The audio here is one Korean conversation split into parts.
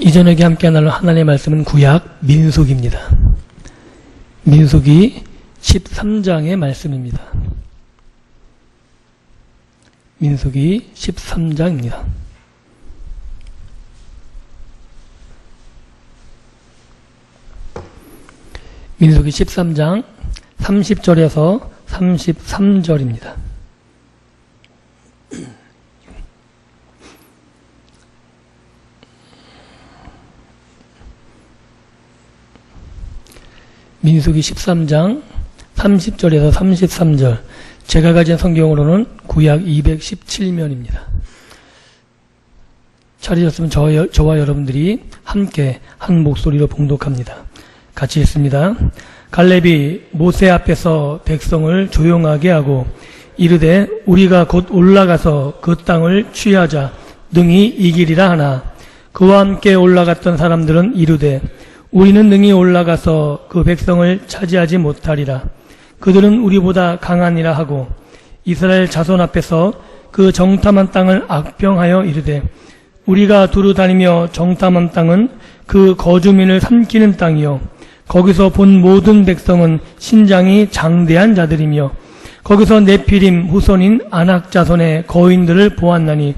이 저녁에 함께 나눌 하나님의 말씀은 구약 민수기입니다. 민수기 13장의 말씀입니다. 민수기 13장입니다. 민수기 13장 30절에서 33절입니다. 민수기 13장 30절에서 33절, 제가 가진 성경으로는 구약 217면입니다. 찾으셨으면 저와 여러분들이 함께 한 목소리로 봉독합니다. 같이 읽습니다. 갈렙이 모세 앞에서 백성을 조용하게 하고 이르되 우리가 곧 올라가서 그 땅을 취하자 능히 이기리라 하나, 그와 함께 올라갔던 사람들은 이르되 우리는 능히 올라가서 그 백성을 차지하지 못하리라. 그들은 우리보다 강하니라 하고 이스라엘 자손 앞에서 그 정탐한 땅을 악평하여 이르되 우리가 두루 다니며 정탐한 땅은 그 거주민을 삼키는 땅이요 거기서 본 모든 백성은 신장이 장대한 자들이며 거기서 네피림 후손인 아낙 자손의 거인들을 보았나니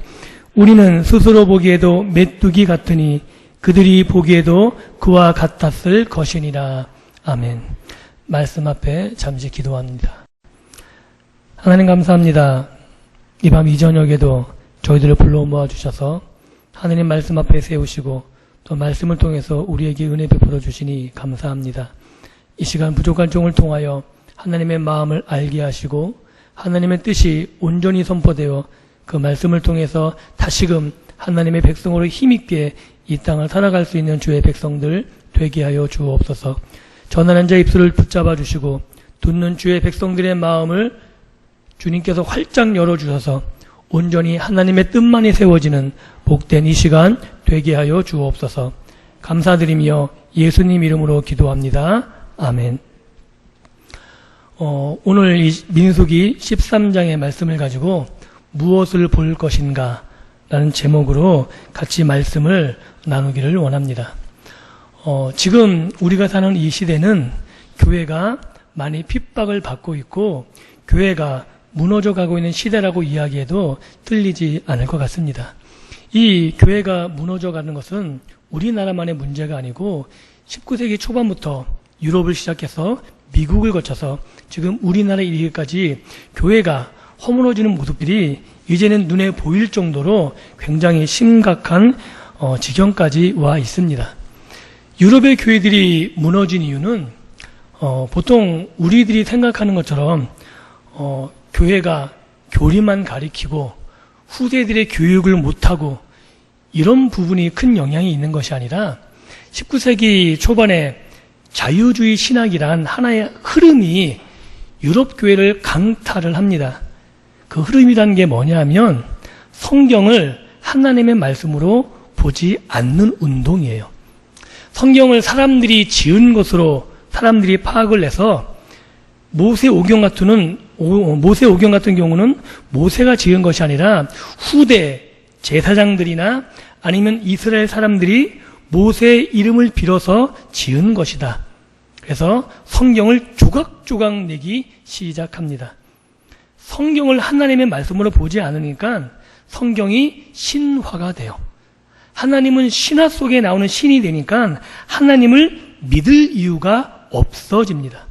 우리는 스스로 보기에도 메뚜기 같으니 그들이 보기에도 그와 같았을 것이니라. 아멘. 말씀 앞에 잠시 기도합니다. 하나님 감사합니다. 이 밤 이 저녁에도 저희들을 불러 모아주셔서 하나님 말씀 앞에 세우시고 또 말씀을 통해서 우리에게 은혜 베풀어 주시니 감사합니다. 이 시간 부족한 종을 통하여 하나님의 마음을 알게 하시고 하나님의 뜻이 온전히 선포되어 그 말씀을 통해서 다시금 하나님의 백성으로 힘있게 이 땅을 살아갈 수 있는 주의 백성들 되게 하여 주옵소서. 전하는 자 입술을 붙잡아 주시고 듣는 주의 백성들의 마음을 주님께서 활짝 열어주셔서 온전히 하나님의 뜻만이 세워지는 복된 이 시간 되게 하여 주옵소서. 감사드리며 예수님 이름으로 기도합니다. 아멘. 오늘 이 민수기 13장의 말씀을 가지고 무엇을 볼 것인가 라는 제목으로 같이 말씀을 나누기를 원합니다. 지금 우리가 사는 이 시대는 교회가 많이 핍박을 받고 있고 교회가 무너져 가고 있는 시대라고 이야기해도 틀리지 않을 것 같습니다. 이 교회가 무너져 가는 것은 우리나라만의 문제가 아니고 19세기 초반부터 유럽을 시작해서 미국을 거쳐서 지금 우리나라에 이르기까지 교회가 허물어지는 모습들이 이제는 눈에 보일 정도로 굉장히 심각한 지경까지 와 있습니다. 유럽의 교회들이 무너진 이유는 보통 우리들이 생각하는 것처럼 교회가 교리만 가리키고 후대들의 교육을 못하고 이런 부분이 큰 영향이 있는 것이 아니라 19세기 초반에 자유주의 신학이란 하나의 흐름이 유럽 교회를 강타를 합니다. 그 흐름이라는 게 뭐냐면 성경을 하나님의 말씀으로 보지 않는 운동이에요. 성경을 사람들이 지은 것으로 사람들이 파악을 해서 모세오경 같은 경우는 모세가 지은 것이 아니라 후대 제사장들이나 아니면 이스라엘 사람들이 모세의 이름을 빌어서 지은 것이다. 그래서 성경을 조각조각 내기 시작합니다. 성경을 하나님의 말씀으로 보지 않으니까 성경이 신화가 돼요. 하나님은 신화 속에 나오는 신이 되니까 하나님을 믿을 이유가 없어집니다.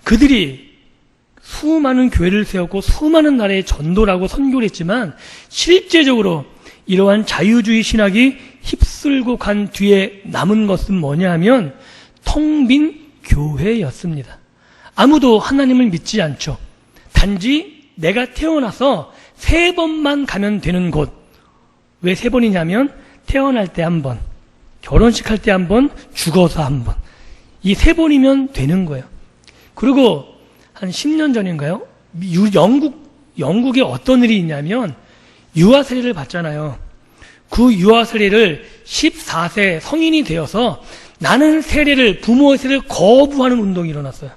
그들이 수많은 교회를 세웠고 수많은 나라에 전도를 선교를 했지만 실제적으로 이러한 자유주의 신학이 휩쓸고 간 뒤에 남은 것은 뭐냐 하면 텅 빈 교회였습니다. 아무도 하나님을 믿지 않죠. 단지 내가 태어나서 3번만 가면 되는 곳. 왜 3번이냐면 태어날 때 1번, 결혼식 할 때 1번, 죽어서 1번. 이 3번이면 되는 거예요. 그리고 한 10년 전인가요? 영국에 어떤 일이 있냐면 유아 세례를 받잖아요. 그 유아 세례를 14세 성인이 되어서 나는 부모의 세례를 거부하는 운동이 일어났어요.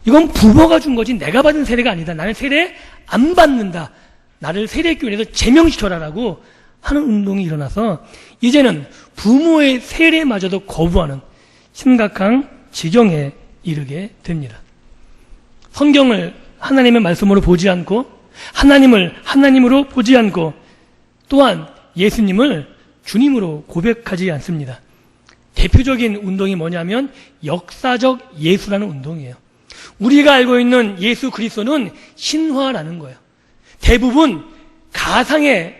이건 부모가 준 거지 내가 받은 세례가 아니다. 나는 세례 안 받는다. 나를 세례교인에서 제명시켜라라고 하는 운동이 일어나서 이제는 부모의 세례마저도 거부하는 심각한 지경에 이르게 됩니다. 성경을 하나님의 말씀으로 보지 않고 하나님을 하나님으로 보지 않고 또한 예수님을 주님으로 고백하지 않습니다. 대표적인 운동이 뭐냐면 역사적 예수라는 운동이에요. 우리가 알고 있는 예수 그리스도는 신화라는 거예요. 대부분 가상의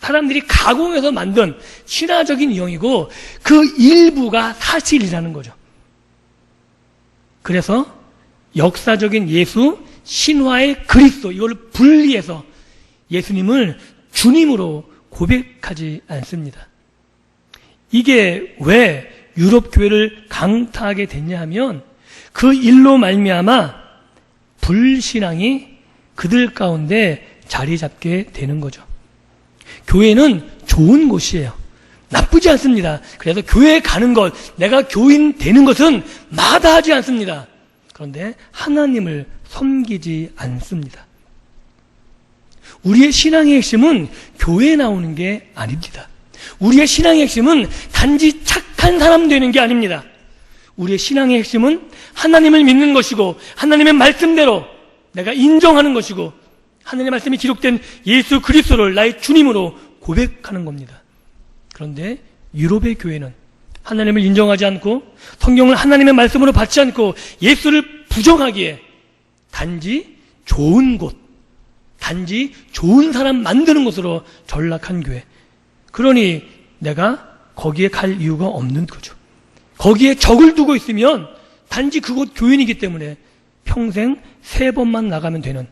사람들이 가공해서 만든 신화적인 유형이고 그 일부가 사실이라는 거죠. 그래서 역사적인 예수, 신화의 그리스도 이걸 분리해서 예수님을 주님으로 고백하지 않습니다. 이게 왜 유럽 교회를 강타하게 됐냐 하면 그 일로 말미암아 불신앙이 그들 가운데 자리 잡게 되는 거죠. 교회는 좋은 곳이에요. 나쁘지 않습니다. 그래서 교회에 가는 것, 내가 교인 되는 것은 마다하지 않습니다. 그런데 하나님을 섬기지 않습니다. 우리의 신앙의 핵심은 교회에 나오는 게 아닙니다. 우리의 신앙의 핵심은 단지 착한 사람 되는 게 아닙니다. 우리의 신앙의 핵심은 하나님을 믿는 것이고 하나님의 말씀대로 내가 인정하는 것이고 하나님의 말씀이 기록된 예수 그리스도를 나의 주님으로 고백하는 겁니다. 그런데 유럽의 교회는 하나님을 인정하지 않고 성경을 하나님의 말씀으로 받지 않고 예수를 부정하기에 단지 좋은 곳, 단지 좋은 사람 만드는 곳으로 전락한 교회. 그러니 내가 거기에 갈 이유가 없는 거죠. 거기에 적을 두고 있으면 단지 그곳 교인이기 때문에 평생 3번만 나가면 되는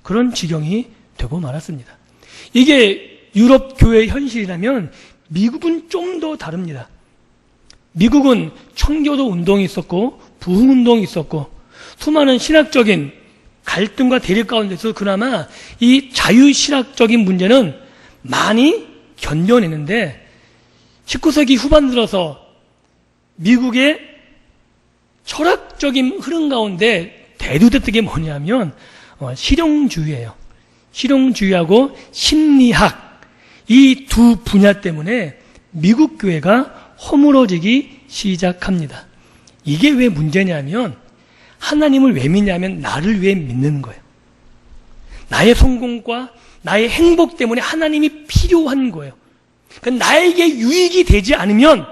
그런 지경이 되고 말았습니다. 이게 유럽 교회의 현실이라면 미국은 좀 더 다릅니다. 미국은 청교도 운동이 있었고 부흥 운동이 있었고 수많은 신학적인 갈등과 대립 가운데서 그나마 이 자유신학적인 문제는 많이 견뎌내는데 19세기 후반 들어서 미국의 철학적인 흐름 가운데 대두됐던 게 뭐냐면 실용주의예요. 실용주의하고 심리학 이 두 분야 때문에 미국 교회가 허물어지기 시작합니다. 이게 왜 문제냐면 하나님을 왜 믿냐면 나를 왜 믿는 거예요. 나의 성공과 나의 행복 때문에 하나님이 필요한 거예요. 그러니까 나에게 유익이 되지 않으면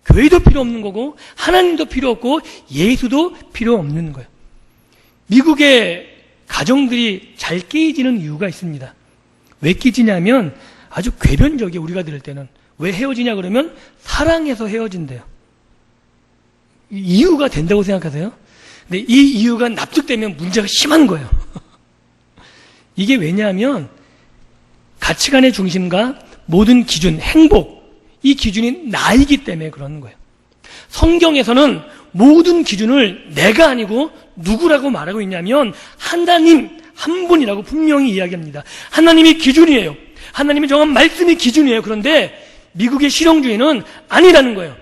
교회도 필요 없는 거고 하나님도 필요 없고 예수도 필요 없는 거예요. 미국의 가정들이 잘 깨지는 이유가 있습니다. 왜 깨지냐면 아주 궤변적이에요. 우리가 들을 때는. 왜 헤어지냐 그러면 사랑해서 헤어진대요. 이유가 된다고 생각하세요? 근데 이 이유가 납득되면 문제가 심한 거예요. 이게 왜냐하면 가치관의 중심과 모든 기준, 행복, 이 기준이 나이기 때문에 그러는 거예요. 성경에서는 모든 기준을 내가 아니고 누구라고 말하고 있냐면 하나님 한 분이라고 분명히 이야기합니다. 하나님이 기준이에요. 하나님이 정한 말씀이 기준이에요. 그런데 미국의 실용주의는 아니라는 거예요.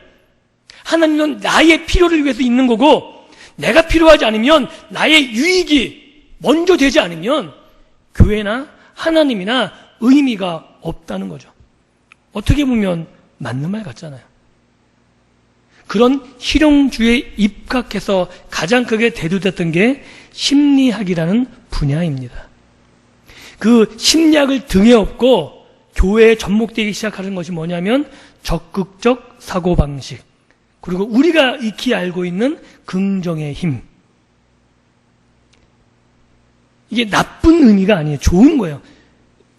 하나님은 나의 필요를 위해서 있는 거고 내가 필요하지 않으면 나의 유익이 먼저 되지 않으면 교회나 하나님이나 의미가 없다는 거죠. 어떻게 보면 맞는 말 같잖아요. 그런 실용주의에 입각해서 가장 크게 대두됐던 게 심리학이라는 분야입니다. 그 심리학을 등에 업고 교회에 접목되기 시작하는 것이 뭐냐면 적극적 사고방식, 그리고 우리가 익히 알고 있는 긍정의 힘. 이게 나쁜 의미가 아니에요. 좋은 거예요.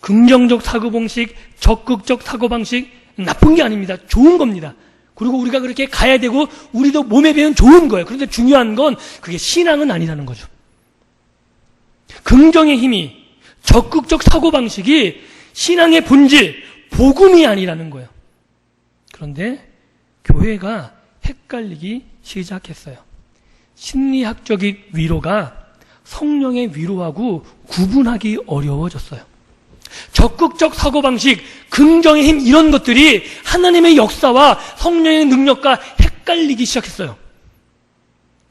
긍정적 사고방식, 적극적 사고방식, 나쁜 게 아닙니다. 좋은 겁니다. 그리고 우리가 그렇게 가야 되고 우리도 몸에 배면 좋은 거예요. 그런데 중요한 건 그게 신앙은 아니라는 거죠. 긍정의 힘이, 적극적 사고방식이 신앙의 본질, 복음이 아니라는 거예요. 그런데 교회가 헷갈리기 시작했어요. 심리학적인 위로가 성령의 위로하고 구분하기 어려워졌어요. 적극적 사고방식, 긍정의 힘 이런 것들이 하나님의 역사와 성령의 능력과 헷갈리기 시작했어요.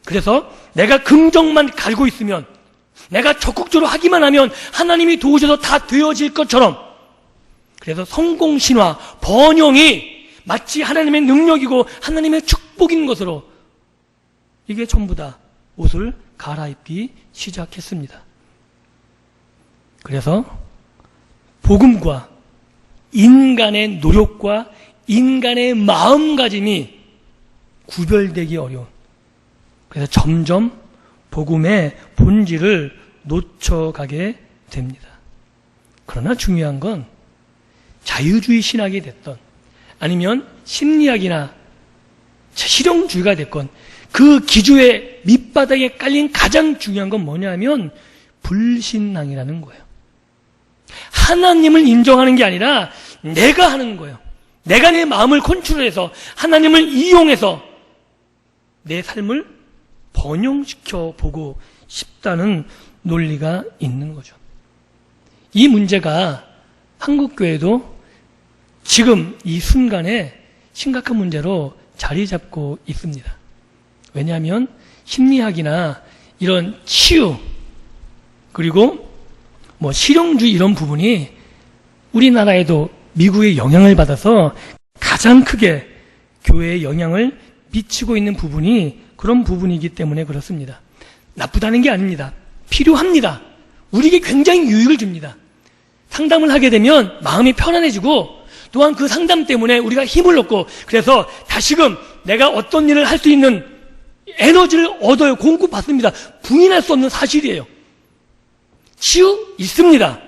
그래서 내가 긍정만 가지고 있으면, 내가 적극적으로 하기만 하면 하나님이 도우셔서 다 되어질 것처럼, 그래서 성공신화, 번영이 마치 하나님의 능력이고 하나님의 축복인 것으로 이게 전부 다 옷을 갈아입기 시작했습니다. 그래서 복음과 인간의 노력과 인간의 마음가짐이 구별되기 어려운, 그래서 점점 복음의 본질을 놓쳐가게 됩니다. 그러나 중요한 건 자유주의 신학이 됐던 아니면 심리학이나 실용주의가 됐건 그 기조의 밑바닥에 깔린 가장 중요한 건 뭐냐면 불신앙이라는 거예요. 하나님을 인정하는 게 아니라 내가 하는 거예요. 내가 내 마음을 컨트롤해서 하나님을 이용해서 내 삶을 번영시켜 보고 싶다는 논리가 있는 거죠. 이 문제가 한국교회도 지금 이 순간에 심각한 문제로 자리 잡고 있습니다. 왜냐하면 심리학이나 이런 치유 그리고 실용주의 이런 부분이 우리나라에도 미국의 영향을 받아서 가장 크게 교회에 영향을 미치고 있는 부분이 그런 부분이기 때문에 그렇습니다. 나쁘다는 게 아닙니다. 필요합니다. 우리에게 굉장히 유익을 줍니다. 상담을 하게 되면 마음이 편안해지고 또한 그 상담 때문에 우리가 힘을 얻고 그래서 다시금 내가 어떤 일을 할 수 있는 에너지를 얻어요. 공급받습니다. 부인할 수 없는 사실이에요. 치유 있습니다.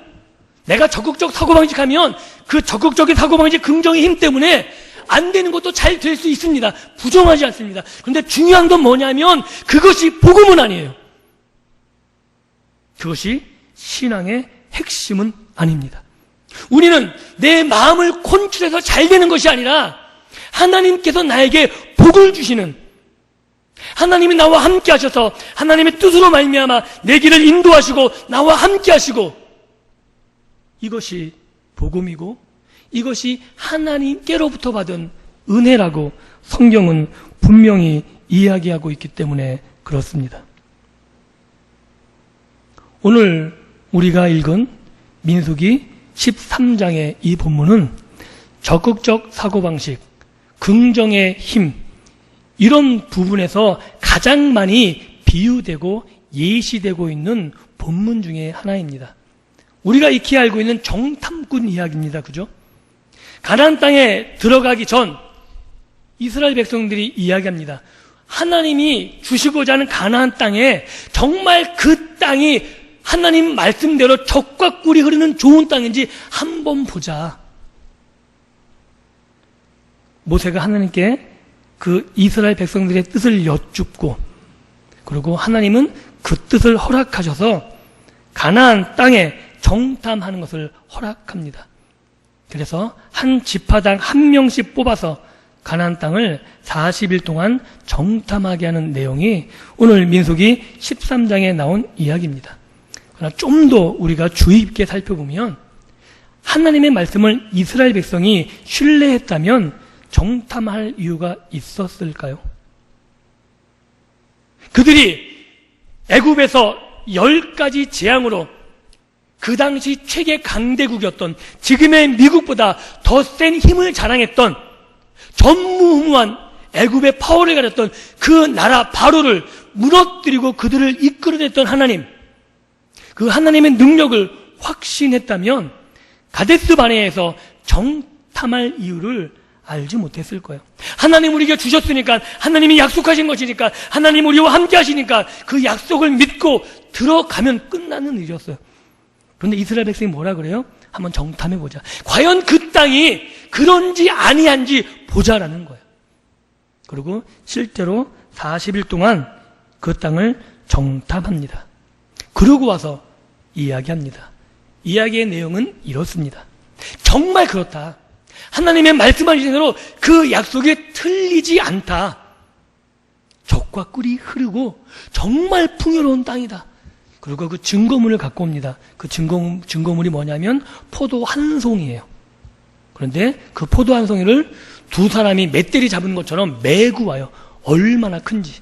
내가 적극적 사고방식하면 그 적극적인 사고방식 긍정의 힘 때문에 안 되는 것도 잘 될 수 있습니다. 부정하지 않습니다. 그런데 중요한 건 뭐냐면 그것이 복음은 아니에요. 그것이 신앙의 핵심은 아닙니다. 우리는 내 마음을 컨트롤해서 잘 되는 것이 아니라 하나님께서 나에게 복을 주시는, 하나님이 나와 함께 하셔서 하나님의 뜻으로 말미암아 내 길을 인도하시고 나와 함께 하시고, 이것이 복음이고 이것이 하나님께로부터 받은 은혜라고 성경은 분명히 이야기하고 있기 때문에 그렇습니다. 오늘 우리가 읽은 민수기 13장의 이 본문은 적극적 사고방식, 긍정의 힘, 이런 부분에서 가장 많이 비유되고 예시되고 있는 본문 중에 하나입니다. 우리가 익히 알고 있는 정탐꾼 이야기입니다. 그죠? 가나안 땅에 들어가기 전 이스라엘 백성들이 이야기합니다. 하나님이 주시고자 하는 가나안 땅에 정말 그 땅이 하나님 말씀대로 젖과 꿀이 흐르는 좋은 땅인지 한번 보자. 모세가 하나님께 그 이스라엘 백성들의 뜻을 여쭙고, 그리고 하나님은 그 뜻을 허락하셔서 가나안 땅에 정탐하는 것을 허락합니다. 그래서 한 지파당 한 명씩 뽑아서 가나안 땅을 40일 동안 정탐하게 하는 내용이 오늘 민수기 13장에 나온 이야기입니다. 그러나 좀 더 우리가 주의 깊게 살펴보면 하나님의 말씀을 이스라엘 백성이 신뢰했다면 정탐할 이유가 있었을까요? 그들이 애굽에서 10가지 재앙으로 그 당시 최대 강대국이었던, 지금의 미국보다 더 센 힘을 자랑했던, 전무후무한 애굽의 파워를 가졌던 그 나라 바로를 무너뜨리고 그들을 이끌어냈던 하나님, 그 하나님의 능력을 확신했다면 가데스 바네아에서 정탐할 이유를 알지 못했을 거예요. 하나님 우리에게 주셨으니까, 하나님이 약속하신 것이니까, 하나님 우리와 함께 하시니까 그 약속을 믿고 들어가면 끝나는 일이었어요. 그런데 이스라엘 백성이 뭐라 그래요? 한번 정탐해보자. 과연 그 땅이 그런지 아니한지 보자라는 거예요. 그리고 실제로 40일 동안 그 땅을 정탐합니다. 그러고 와서 이야기합니다. 이야기의 내용은 이렇습니다. 정말 그렇다. 하나님의 말씀하신 대로 그 약속이 틀리지 않다. 젖과 꿀이 흐르고 정말 풍요로운 땅이다. 그리고 그 증거물을 갖고 옵니다. 그 증거물이 뭐냐면 포도 한 송이에요. 그런데 그 포도 한 송이를 두 사람이 멧돼지 잡은 것처럼 메고 와요. 얼마나 큰지.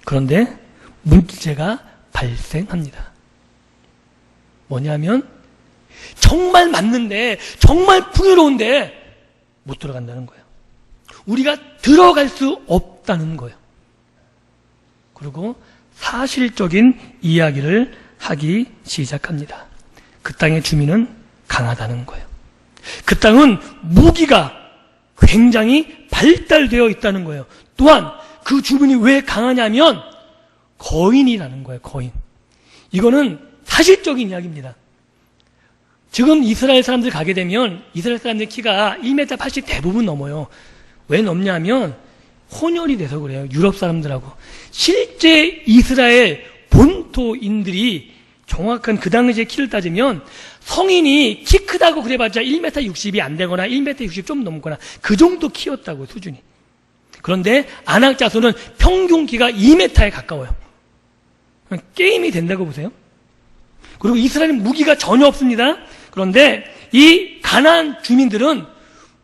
그런데 문제가 발생합니다. 뭐냐면 정말 맞는데, 정말 풍요로운데 못 들어간다는 거예요. 우리가 들어갈 수 없다는 거예요. 그리고 사실적인 이야기를 하기 시작합니다. 그 땅의 주민은 강하다는 거예요. 그 땅은 무기가 굉장히 발달되어 있다는 거예요. 또한 그 주민이 왜 강하냐면 거인이라는 거예요. 거인. 이거는 사실적인 이야기입니다. 지금 이스라엘 사람들 가게 되면 이스라엘 사람들 키가 1m 80 대부분 넘어요. 왜 넘냐면 혼혈이 돼서 그래요. 유럽 사람들하고. 실제 이스라엘 본토인들이 정확한 그 당시의 키를 따지면 성인이 키 크다고 그래봤자 1m 60이 안 되거나 1m 60 좀 넘거나 그 정도 키였다고, 수준이. 그런데 안악자손은 평균 키가 2m에 가까워요. 게임이 된다고 보세요. 그리고 이스라엘은 무기가 전혀 없습니다. 그런데 이 가나안 주민들은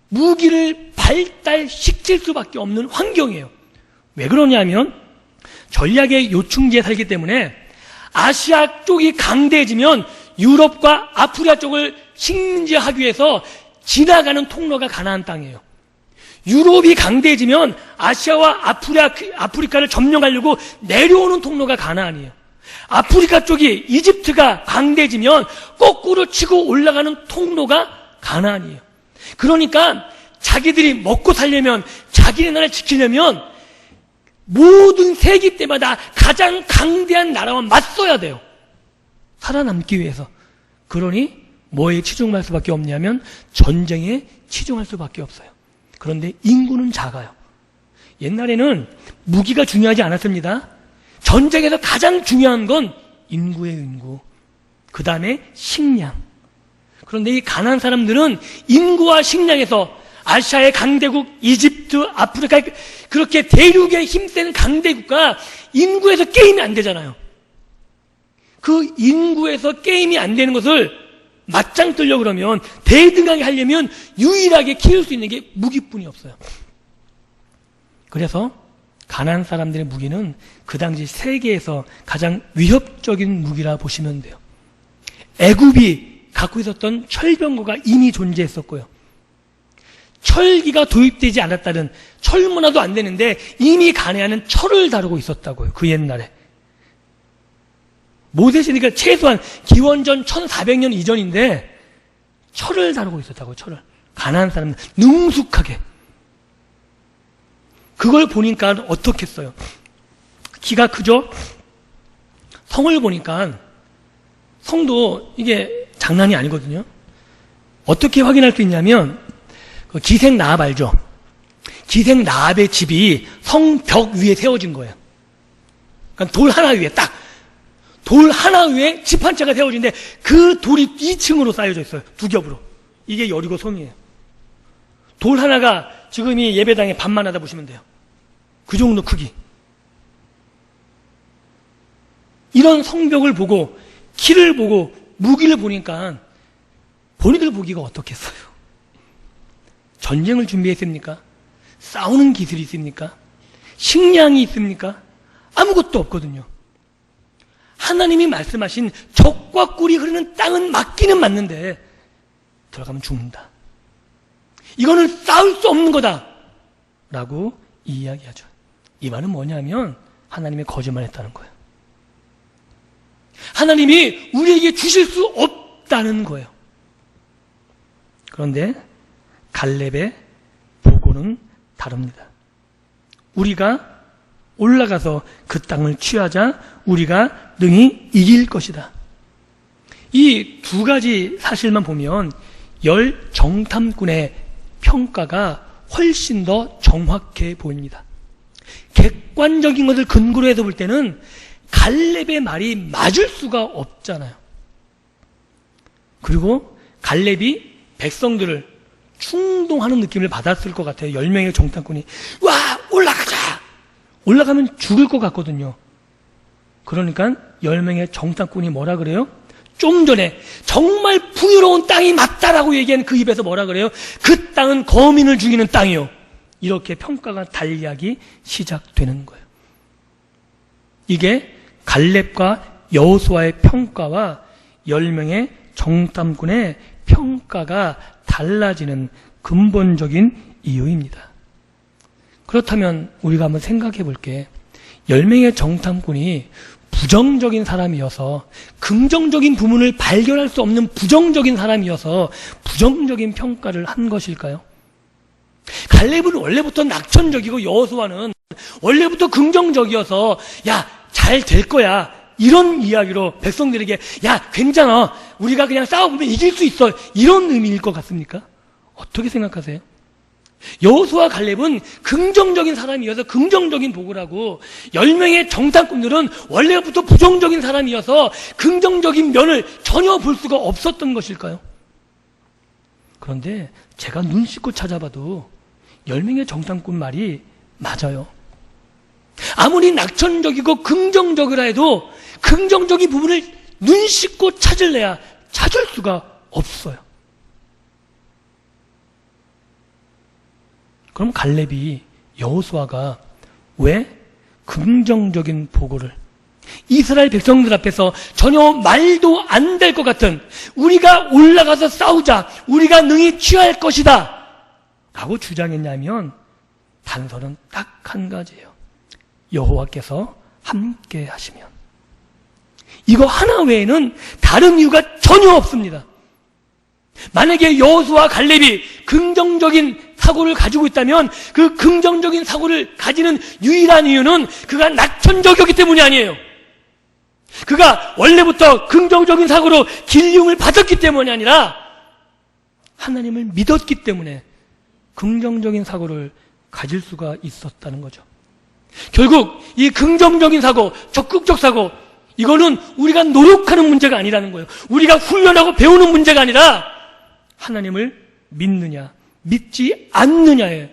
무기를 발달시킬 수밖에 없는 환경이에요. 왜 그러냐면 전략의 요충지에 살기 때문에 아시아 쪽이 강대해지면 유럽과 아프리카 쪽을 식민지하기 위해서 지나가는 통로가 가나안 땅이에요. 유럽이 강대해지면 아시아와 아프리카를 점령하려고 내려오는 통로가 가나안이에요. 아프리카 쪽이 이집트가 강대해지면 거꾸로 치고 올라가는 통로가 가나안이에요. 그러니까 자기들이 먹고 살려면, 자기네 나라를 지키려면 모든 세기 때마다 가장 강대한 나라와 맞서야 돼요. 살아남기 위해서. 그러니 뭐에 치중할 수밖에 없냐면 전쟁에 치중할 수밖에 없어요. 그런데 인구는 작아요. 옛날에는 무기가 중요하지 않았습니다. 전쟁에서 가장 중요한 건 인구예요, 인구. 그 다음에 식량. 그런데 이 가나안 사람들은 인구와 식량에서 아시아의 강대국, 이집트, 아프리카, 그렇게 대륙에 힘센 강대국과 인구에서 게임이 안 되잖아요. 그 인구에서 게임이 안 되는 것을 맞짱 뜨려고 그러면, 대등하게 하려면 유일하게 키울 수 있는 게 무기뿐이 없어요. 그래서 가나안 사람들의 무기는 그 당시 세계에서 가장 위협적인 무기라 보시면 돼요. 애굽이 갖고 있었던 철병거가 이미 존재했었고요. 철기가 도입되지 않았다는, 철문화도 안 되는데 이미 가나안은 철을 다루고 있었다고요. 그 옛날에. 모세시니까 최소한 기원전 1400년 이전인데 철을 다루고 있었다고요. 철을. 가나안 사람들 능숙하게. 그걸 보니까 어떻겠어요? 키가 크죠? 성을 보니까 성도 이게 장난이 아니거든요. 어떻게 확인할 수 있냐면 그 기생 라합 알죠? 기생 라합의 집이 성벽 위에 세워진 거예요. 그러니까 돌 하나 위에 딱 돌 하나 위에 집 한 채가 세워진데 그 돌이 2층으로 쌓여져 있어요. 두 겹으로. 이게 여리고 성이에요. 돌 하나가 지금 이 예배당에 반만 하다 보시면 돼요. 그 정도 크기. 이런 성벽을 보고 키를 보고 무기를 보니까 본인들 보기가 어떻겠어요? 전쟁을 준비했습니까? 싸우는 기술이 있습니까? 식량이 있습니까? 아무것도 없거든요. 하나님이 말씀하신 적과 꿀이 흐르는 땅은 맞기는 맞는데 들어가면 죽는다. 이거는 싸울 수 없는 거다 라고 이야기하죠. 이 말은 뭐냐면 하나님이 거짓말했다는 거예요. 하나님이 우리에게 주실 수 없다는 거예요. 그런데 갈렙의 보고는 다릅니다. 우리가 올라가서 그 땅을 취하자 우리가 능히 이길 것이다. 이 두 가지 사실만 보면 열 정탐꾼의 평가가 훨씬 더 정확해 보입니다. 객관적인 것을 근거로 해서 볼 때는 갈렙의 말이 맞을 수가 없잖아요. 그리고 갈렙이 백성들을 충동하는 느낌을 받았을 것 같아요. 10명의 정탐꾼이 와 올라가자! 올라가면 죽을 것 같거든요. 그러니까 10명의 정탐꾼이 뭐라 그래요? 좀 전에 정말 풍요로운 땅이 맞다라고 얘기한 그 입에서 뭐라 그래요? 그 땅은 거민을 죽이는 땅이요. 이렇게 평가가 달리하기 시작되는 거예요. 이게 갈렙과 여호수아의 평가와 10명의 정탐꾼의 평가가 달라지는 근본적인 이유입니다. 그렇다면 우리가 한번 생각해 볼게. 10명의 정탐꾼이 부정적인 사람이어서, 긍정적인 부분을 발견할 수 없는 부정적인 사람이어서 부정적인 평가를 한 것일까요? 갈렙은 원래부터 낙천적이고 여호수아는 원래부터 긍정적이어서 야, 잘 될 거야, 이런 이야기로 백성들에게 야, 괜찮아, 우리가 그냥 싸워보면 이길 수 있어, 이런 의미일 것 같습니까? 어떻게 생각하세요? 여호수아 갈렙은 긍정적인 사람이어서 긍정적인 보고를 하고, 10명의 정탐꾼들은 원래부터 부정적인 사람이어서 긍정적인 면을 전혀 볼 수가 없었던 것일까요? 그런데 제가 눈 씻고 찾아봐도 10명의 정탐꾼 말이 맞아요. 아무리 낙천적이고 긍정적이라 해도 긍정적인 부분을 눈 씻고 찾을래야 찾을 수가 없어요. 그럼 갈렙이, 여호수아가 왜 긍정적인 보고를, 이스라엘 백성들 앞에서 전혀 말도 안 될 것 같은, 우리가 올라가서 싸우자, 우리가 능히 취할 것이다 라고 주장했냐면 단서는 딱 한 가지예요. 여호와께서 함께 하시면. 이거 하나 외에는 다른 이유가 전혀 없습니다. 만약에 여호수아 갈렙이 긍정적인 사고를 가지고 있다면 그 긍정적인 사고를 가지는 유일한 이유는 그가 낙천적이었기 때문이 아니에요. 그가 원래부터 긍정적인 사고로 길림을 받았기 때문이 아니라 하나님을 믿었기 때문에 긍정적인 사고를 가질 수가 있었다는 거죠. 결국 이 긍정적인 사고, 적극적 사고, 이거는 우리가 노력하는 문제가 아니라는 거예요. 우리가 훈련하고 배우는 문제가 아니라 하나님을 믿느냐, 믿지 않느냐의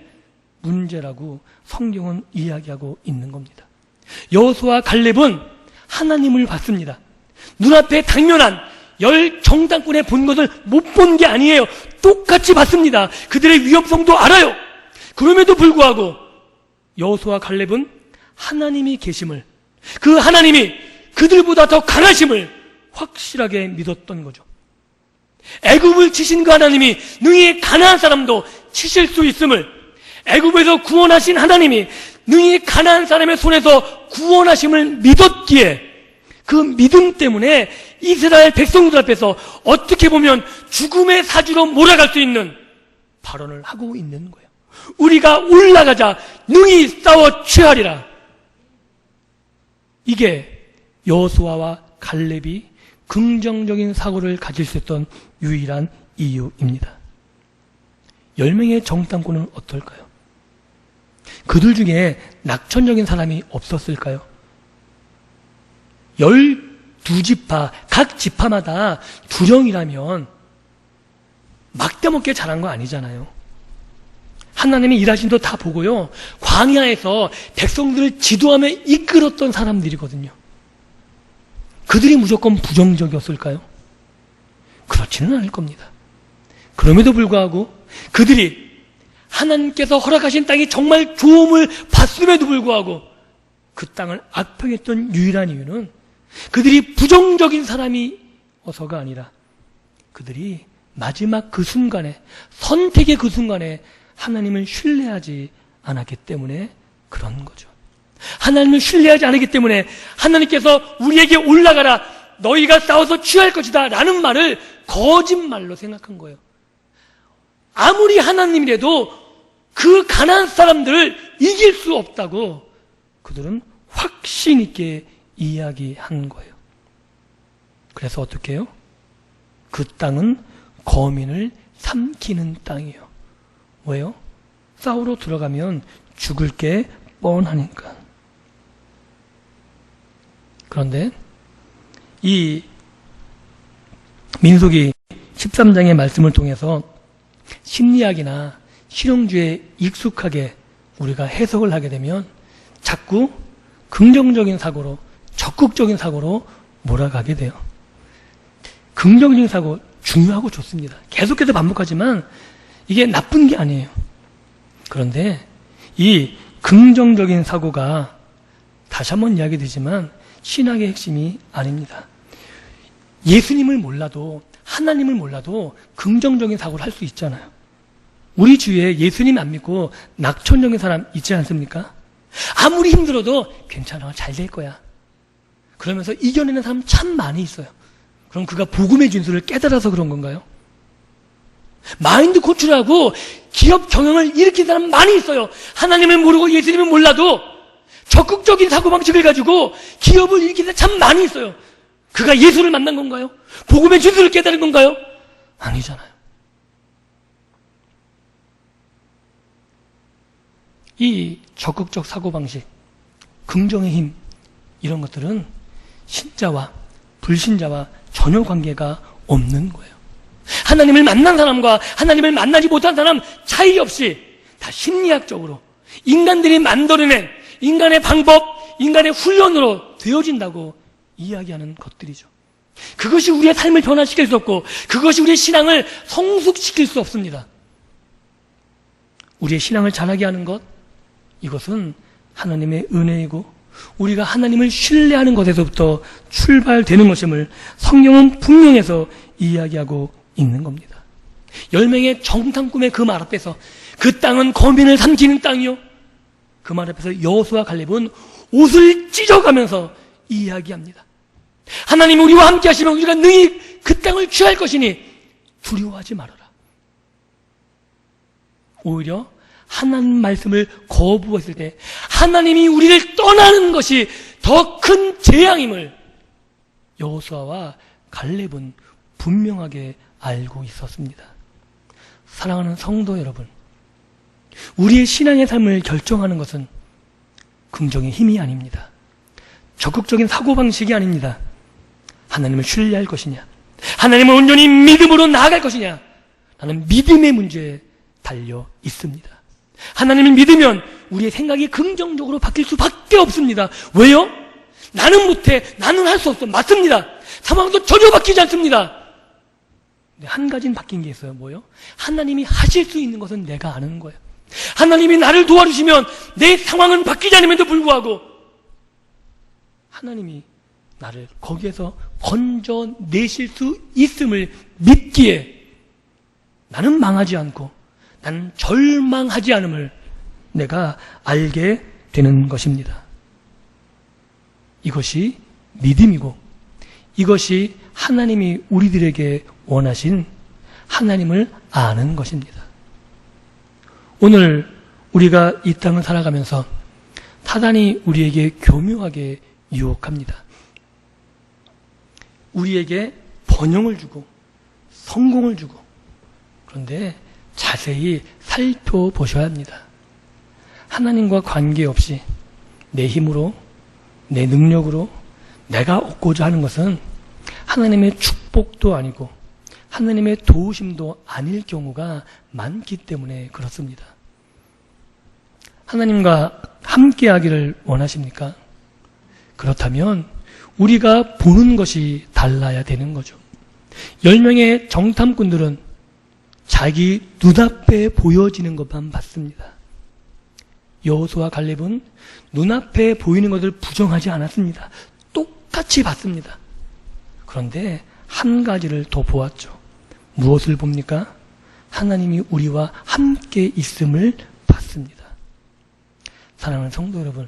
문제라고 성경은 이야기하고 있는 겁니다. 여호수아 갈렙은 하나님을 봤습니다. 눈앞에 당면한 10 정탐꾼의 본 것을 못 본 게 아니에요. 똑같이 봤습니다. 그들의 위험성도 알아요. 그럼에도 불구하고 여호수아 갈렙은 하나님이 계심을, 그 하나님이 그들보다 더 강하심을 확실하게 믿었던 거죠. 애굽을 치신 그 하나님이 능히 가나안 사람도 치실 수 있음을, 애굽에서 구원하신 하나님이 능히 가나안 사람의 손에서 구원하심을 믿었기에 그 믿음 때문에 이스라엘 백성들 앞에서 어떻게 보면 죽음의 사주로 몰아갈 수 있는 발언을 하고 있는 거예요. 우리가 올라가자, 능히 싸워 취하리라. 이게 여호수아와 갈렙이 긍정적인 사고를 가질 수 있던 유일한 이유입니다. 10명의 정탐꾼은 어떨까요? 그들 중에 낙천적인 사람이 없었을까요? 12지파, 각 지파마다 두령이라면 막대먹게 잘한 거 아니잖아요. 하나님의 일하심도 다 보고요, 광야에서 백성들을 지도하며 이끌었던 사람들이거든요. 그들이 무조건 부정적이었을까요? 그렇지는 않을 겁니다. 그럼에도 불구하고 그들이 하나님께서 허락하신 땅이 정말 좋음을 봤음에도 불구하고 그 땅을 악평했던 유일한 이유는 그들이 부정적인 사람이어서가 아니라 그들이 마지막 그 순간에, 선택의 그 순간에 하나님을 신뢰하지 않았기 때문에 그런 거죠. 하나님을 신뢰하지 않았기 때문에 하나님께서 우리에게 올라가라, 너희가 싸워서 취할 것이다 라는 말을 거짓말로 생각한 거예요. 아무리 하나님이라도 그 가나안 사람들을 이길 수 없다고 그들은 확신 있게 이야기한 거예요. 그래서 어떻게 해요? 그 땅은 거민을 삼키는 땅이에요. 왜요? 싸우러 들어가면 죽을 게 뻔하니까. 그런데 이 민수기 13장의 말씀을 통해서 심리학이나 실용주의에 익숙하게 우리가 해석을 하게 되면 자꾸 긍정적인 사고로, 적극적인 사고로 몰아가게 돼요. 긍정적인 사고 중요하고 좋습니다. 계속해서 반복하지만 이게 나쁜 게 아니에요. 그런데 이 긍정적인 사고가 다시 한번 이야기되지만 신학의 핵심이 아닙니다. 예수님을 몰라도 하나님을 몰라도 긍정적인 사고를 할 수 있잖아요. 우리 주위에 예수님 안 믿고 낙천적인 사람 있지 않습니까? 아무리 힘들어도 괜찮아, 잘 될 거야. 그러면서 이겨내는 사람 참 많이 있어요. 그럼 그가 복음의 진수를 깨달아서 그런 건가요? 마인드 컨트롤하고 기업 경영을 일으킨 사람 많이 있어요. 하나님을 모르고 예수님을 몰라도 적극적인 사고방식을 가지고 기업을 일으킨 사람 참 많이 있어요. 그가 예수를 만난 건가요? 복음의 진수를 깨달은 건가요? 아니잖아요. 이 적극적 사고방식, 긍정의 힘, 이런 것들은 신자와 불신자와 전혀 관계가 없는 거예요. 하나님을 만난 사람과 하나님을 만나지 못한 사람 차이 없이 다 심리학적으로 인간들이 만들어낸 인간의 방법, 인간의 훈련으로 되어진다고 이야기하는 것들이죠. 그것이 우리의 삶을 변화시킬 수 없고 그것이 우리의 신앙을 성숙시킬 수 없습니다. 우리의 신앙을 자라게 하는 것, 이것은 하나님의 은혜이고 우리가 하나님을 신뢰하는 것에서부터 출발되는 것임을 성경은 분명해서 이야기하고 있는 겁니다. 10명의 정탐꾼의 그 말 앞에서 그 땅은 거민을 삼키는 땅이요, 그 말 앞에서 여호수아 갈렙은 옷을 찢어가면서 이야기합니다. 하나님이 우리와 함께 하시면 우리가 능히 그 땅을 취할 것이니 두려워하지 말아라. 오히려 하나님 말씀을 거부했을 때 하나님이 우리를 떠나는 것이 더 큰 재앙임을 여호수아와 갈렙은 분명하게 알고 있었습니다. 사랑하는 성도 여러분, 우리의 신앙의 삶을 결정하는 것은 긍정의 힘이 아닙니다. 적극적인 사고방식이 아닙니다. 하나님을 신뢰할 것이냐, 하나님을 온전히 믿음으로 나아갈 것이냐, 나는 믿음의 문제에 달려 있습니다. 하나님을 믿으면 우리의 생각이 긍정적으로 바뀔 수밖에 없습니다. 왜요? 나는 못해, 나는 할 수 없어. 맞습니다. 상황도 전혀 바뀌지 않습니다. 근데 한 가지는 바뀐 게 있어요. 뭐요? 하나님이 하실 수 있는 것은 내가 아는 거예요. 하나님이 나를 도와주시면 내 상황은 바뀌지 않음에도 불구하고 하나님이 나를 거기에서 건져내실 수 있음을 믿기에 나는 망하지 않고 나는 절망하지 않음을 내가 알게 되는 것입니다. 이것이 믿음이고 이것이 하나님이 우리들에게 원하신 하나님을 아는 것입니다. 오늘 우리가 이 땅을 살아가면서 사단이 우리에게 교묘하게 유혹합니다. 우리에게 번영을 주고 성공을 주고, 그런데 자세히 살펴보셔야 합니다. 하나님과 관계없이 내 힘으로, 내 능력으로 내가 얻고자 하는 것은 하나님의 축복도 아니고 하나님의 도우심도 아닐 경우가 많기 때문에 그렇습니다. 하나님과 함께하기를 원하십니까? 그렇다면 우리가 보는 것이 달라야 되는 거죠. 10명의 정탐꾼들은 자기 눈앞에 보여지는 것만 봤습니다. 여호수아 갈렙은 눈앞에 보이는 것을 부정하지 않았습니다. 똑같이 봤습니다. 그런데 한 가지를 더 보았죠. 무엇을 봅니까? 하나님이 우리와 함께 있음을 봤습니다. 사랑하는 성도 여러분,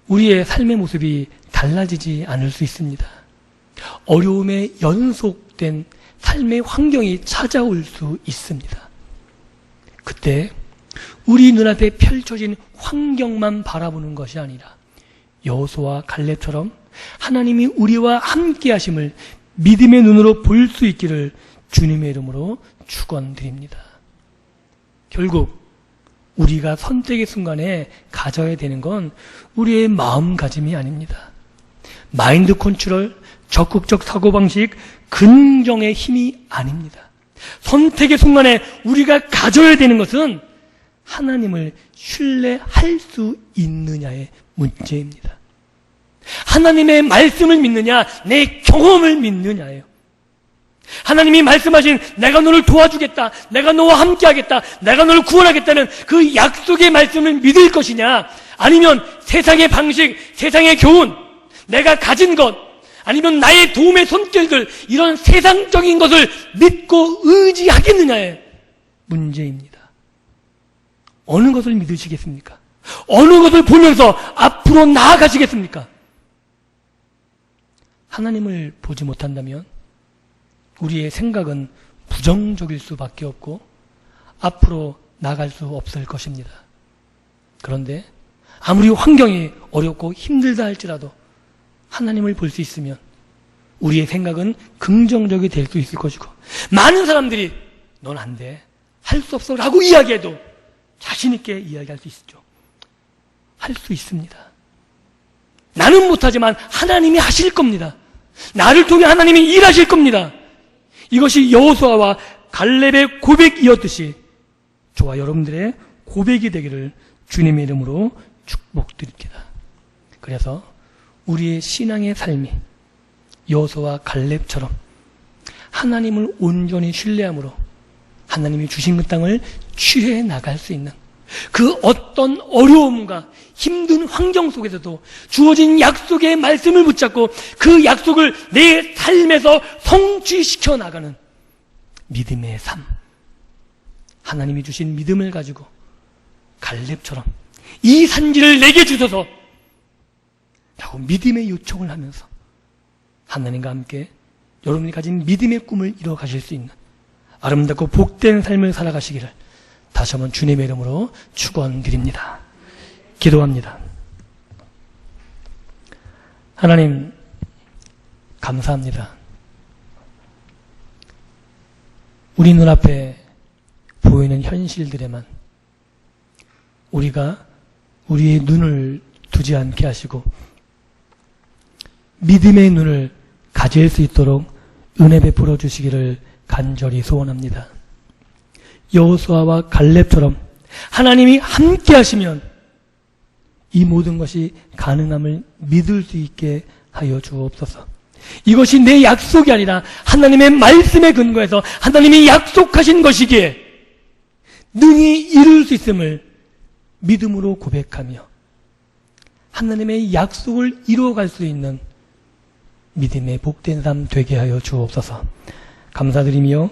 우리의 삶의 모습이 달라지지 않을 수 있습니다. 어려움에 연속된 삶의 환경이 찾아올 수 있습니다. 그때 우리 눈앞에 펼쳐진 환경만 바라보는 것이 아니라 여호수아 갈렙처럼 하나님이 우리와 함께 하심을 믿음의 눈으로 볼 수 있기를 주님의 이름으로 축원드립니다. 결국 우리가 선택의 순간에 가져야 되는 건 우리의 마음가짐이 아닙니다. 마인드 컨트롤, 적극적 사고방식, 긍정의 힘이 아닙니다. 선택의 순간에 우리가 가져야 되는 것은 하나님을 신뢰할 수 있느냐의 문제입니다. 하나님의 말씀을 믿느냐, 내 경험을 믿느냐예요. 하나님이 말씀하신 내가 너를 도와주겠다, 내가 너와 함께하겠다, 내가 너를 구원하겠다는 그 약속의 말씀을 믿을 것이냐, 아니면 세상의 방식, 세상의 교훈, 내가 가진 것, 아니면 나의 도움의 손길들, 이런 세상적인 것을 믿고 의지하겠느냐의 문제입니다. 어느 것을 믿으시겠습니까? 어느 것을 보면서 앞으로 나아가시겠습니까? 하나님을 보지 못한다면 우리의 생각은 부정적일 수밖에 없고 앞으로 나갈 수 없을 것입니다. 그런데 아무리 환경이 어렵고 힘들다 할지라도 하나님을 볼 수 있으면 우리의 생각은 긍정적이 될 수 있을 것이고, 많은 사람들이 넌 안 돼, 할 수 없어 라고 이야기해도 자신 있게 이야기할 수 있죠. 할 수 있습니다. 나는 못하지만 하나님이 하실 겁니다. 나를 통해 하나님이 일하실 겁니다. 이것이 여호수아와 갈렙의 고백이었듯이 저와 여러분들의 고백이 되기를 주님의 이름으로 축복드립니다. 그래서 우리의 신앙의 삶이 여호수아와 갈렙처럼 하나님을 온전히 신뢰함으로 하나님이 주신 그 땅을 취해 나갈 수 있는, 그 어떤 어려움과 힘든 환경 속에서도 주어진 약속의 말씀을 붙잡고 그 약속을 내 삶에서 성취시켜 나가는 믿음의 삶, 하나님이 주신 믿음을 가지고 갈렙처럼 이 산지를 내게 주소서 라고 믿음의 요청을 하면서 하나님과 함께 여러분이 가진 믿음의 꿈을 이뤄 가실 수 있는 아름답고 복된 삶을 살아가시기를 다시 한번 주님의 이름으로 축원드립니다. 기도합니다. 하나님, 감사합니다. 우리 눈앞에 보이는 현실들에만 우리가 우리의 눈을 두지 않게 하시고 믿음의 눈을 가질 수 있도록 은혜 베풀어 주시기를 간절히 소원합니다. 여호수아와 갈렙처럼 하나님이 함께 하시면 이 모든 것이 가능함을 믿을 수 있게 하여 주옵소서. 이것이 내 약속이 아니라 하나님의 말씀에 근거해서 하나님이 약속하신 것이기에 능히 이룰 수 있음을 믿음으로 고백하며 하나님의 약속을 이루어갈 수 있는 믿음의 복된 삶 되게 하여 주옵소서. 감사드리며